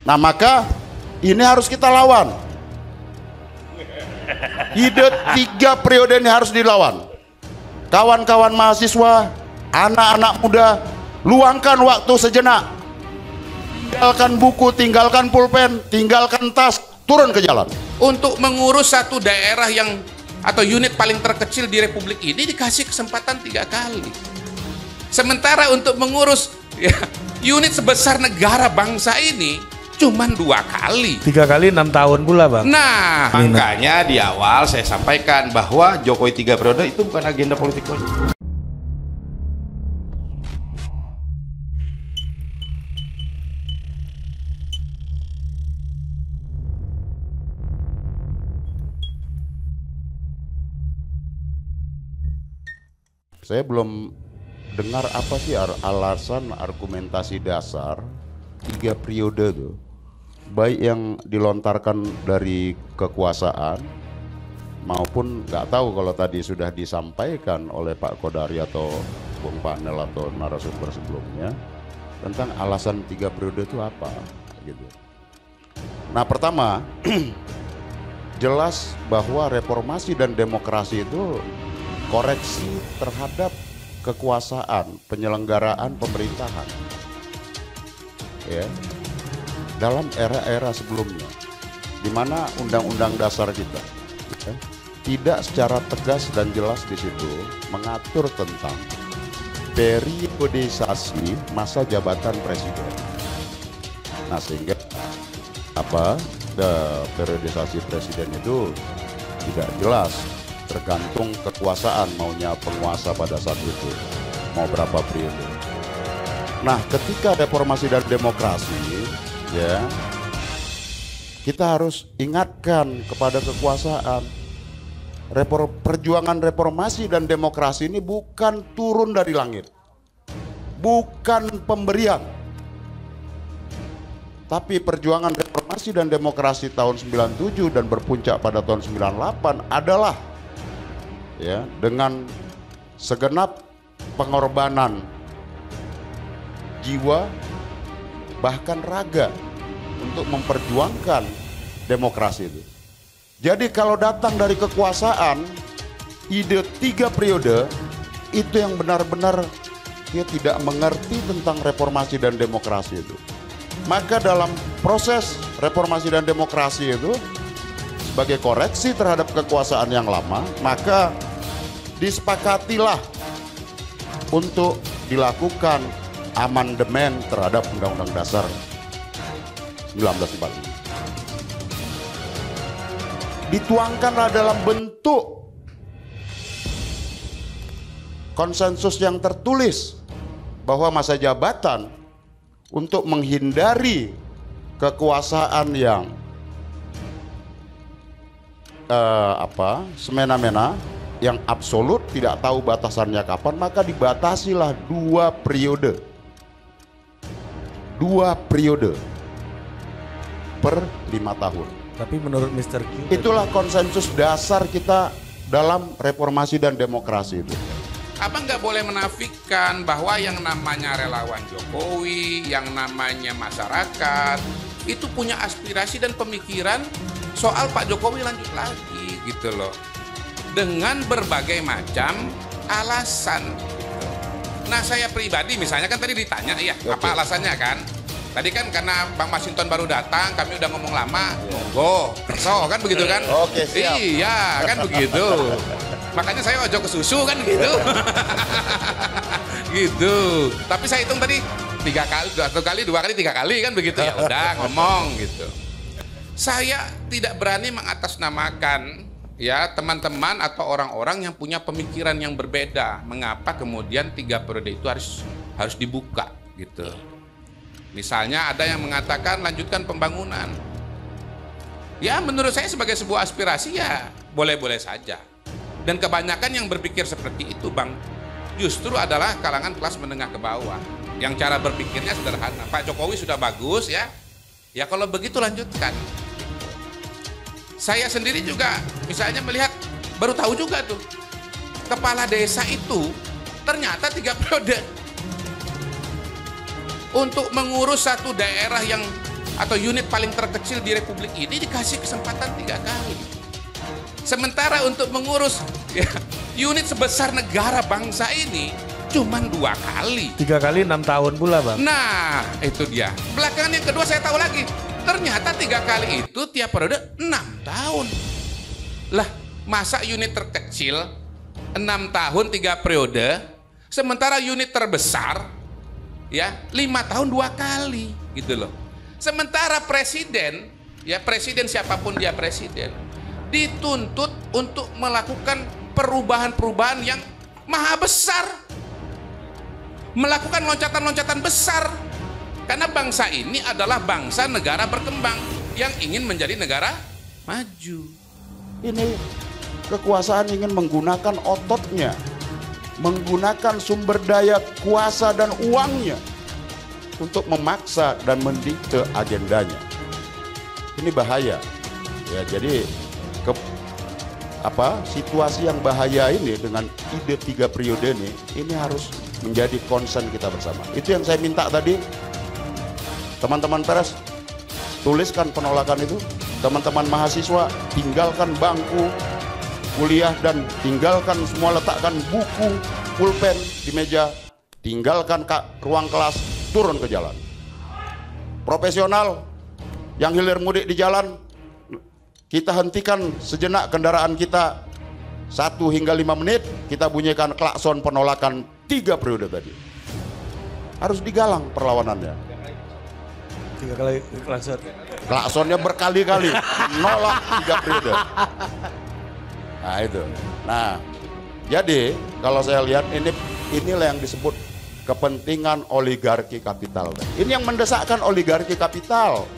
Nah maka ini harus kita lawan. Ide 3 periode ini harus dilawan. Kawan-kawan mahasiswa, anak-anak muda, luangkan waktu sejenak. Tinggalkan buku, tinggalkan pulpen, tinggalkan tas, turun ke jalan. Untuk mengurus satu daerah yang atau unit paling terkecil di Republik ini dikasih kesempatan 3 kali. Sementara untuk mengurus ya, unit sebesar negara bangsa ini cuman 2 kali. 3 kali 6 tahun pula, Bang. Nah, makanya di awal saya sampaikan bahwa Jokowi 3 periode itu bukan agenda politik. Saya belum dengar apa sih alasan argumentasi dasar 3 periode tuh, baik yang dilontarkan dari kekuasaan maupun nggak tahu kalau tadi sudah disampaikan oleh Pak Kodari atau Bung Panel atau narasumber sebelumnya tentang alasan 3 periode itu apa gitu. Nah pertama jelas bahwa reformasi dan demokrasi itu koreksi terhadap kekuasaan penyelenggaraan pemerintahan ya dalam era-era sebelumnya, di mana undang-undang dasar kita ya, tidak secara tegas dan jelas di situ mengatur tentang periodisasi masa jabatan presiden. Nah sehingga periodisasi presiden itu tidak jelas, tergantung kekuasaan maunya penguasa pada saat itu mau berapa periode. Nah ketika reformasi dan demokrasi ya kita harus ingatkan kepada kekuasaan, perjuangan reformasi dan demokrasi ini bukan turun dari langit, bukan pemberian, tapi perjuangan reformasi dan demokrasi tahun 97 dan berpuncak pada tahun 98 adalah ya dengan segenap pengorbanan jiwa bahkan raga untuk memperjuangkan demokrasi itu. Jadi kalau datang dari kekuasaan ide 3 periode itu yang benar-benar dia tidak mengerti tentang reformasi dan demokrasi itu. Maka dalam proses reformasi dan demokrasi itu sebagai koreksi terhadap kekuasaan yang lama, maka disepakatilah untuk dilakukan amandemen terhadap Undang-Undang Dasar 1945. Dituangkanlah dalam bentuk konsensus yang tertulis bahwa masa jabatan untuk menghindari kekuasaan yang semena-mena, yang absolut tidak tahu batasannya kapan, maka dibatasilah 2 periode. 2 periode per 5 tahun. Tapi menurut Mr. Q itulah konsensus dasar kita dalam reformasi dan demokrasi itu. Abang nggak boleh menafikan bahwa yang namanya relawan Jokowi, yang namanya masyarakat itu punya aspirasi dan pemikiran soal Pak Jokowi lanjut lagi gitu loh, dengan berbagai macam alasan. Nah saya pribadi misalnya kan tadi ditanya ya apa alasannya kan, tadi kan karena Bang Masinton baru datang, kami udah ngomong lama, monggo kerso kan begitu kan. Oke, siap. Iya kan begitu, makanya saya ojo ke susu kan gitu. Gitu, tapi saya hitung tadi 3 kali, 1 kali, 2 kali, 3 kali kan begitu, ya udah ngomong gitu. Saya tidak berani mengatasnamakan ya teman-teman atau orang-orang yang punya pemikiran yang berbeda. Mengapa kemudian 3 periode itu harus dibuka gitu. Misalnya ada yang mengatakan lanjutkan pembangunan. Ya menurut saya sebagai sebuah aspirasi ya boleh-boleh saja. Dan kebanyakan yang berpikir seperti itu Bang, justru adalah kalangan kelas menengah ke bawah. Yang cara berpikirnya sederhana, Pak Jokowi sudah bagus ya, ya kalau begitu lanjutkan. Saya sendiri juga misalnya melihat, baru tahu juga tuh, kepala desa itu ternyata 3 periode. Untuk mengurus satu daerah yang atau unit paling terkecil di Republik ini dikasih kesempatan 3 kali. Sementara untuk mengurus ya, unit sebesar negara bangsa ini cuman 2 kali. 3 kali 6 tahun pula bang. Nah itu dia. Belakangan yang kedua saya tahu lagi, ternyata 3 kali itu tiap periode 6 tahun. Lah masa unit terkecil 6 tahun 3 periode, sementara unit terbesar ya 5 tahun 2 kali gitu loh. Sementara presiden, ya presiden siapapun dia presiden, dituntut untuk melakukan perubahan-perubahan yang maha besar, melakukan loncatan-loncatan besar, karena bangsa ini adalah bangsa negara berkembang yang ingin menjadi negara maju. Ini kekuasaan ingin menggunakan ototnya, menggunakan sumber daya kuasa dan uangnya untuk memaksa dan mendikte agendanya. Ini bahaya. Ya, jadi situasi yang bahaya ini dengan ide 3 periode ini harus menjadi concern kita bersama. Itu yang saya minta tadi. Teman-teman pers, tuliskan penolakan itu. Teman-teman mahasiswa, tinggalkan bangku kuliah dan tinggalkan semua, letakkan buku, pulpen di meja, tinggalkan ruang kelas, turun ke jalan. Profesional yang hilir mudik di jalan, kita hentikan sejenak kendaraan kita 1 hingga 5 menit, kita bunyikan klakson penolakan 3 periode tadi. Harus digalang perlawanannya. 3 kali klakson. Klaksonnya berkali-kali menolak 3 periode. Nah itu. Nah, jadi kalau saya lihat inilah yang disebut kepentingan oligarki kapital. Ini yang mendesakkan oligarki kapital.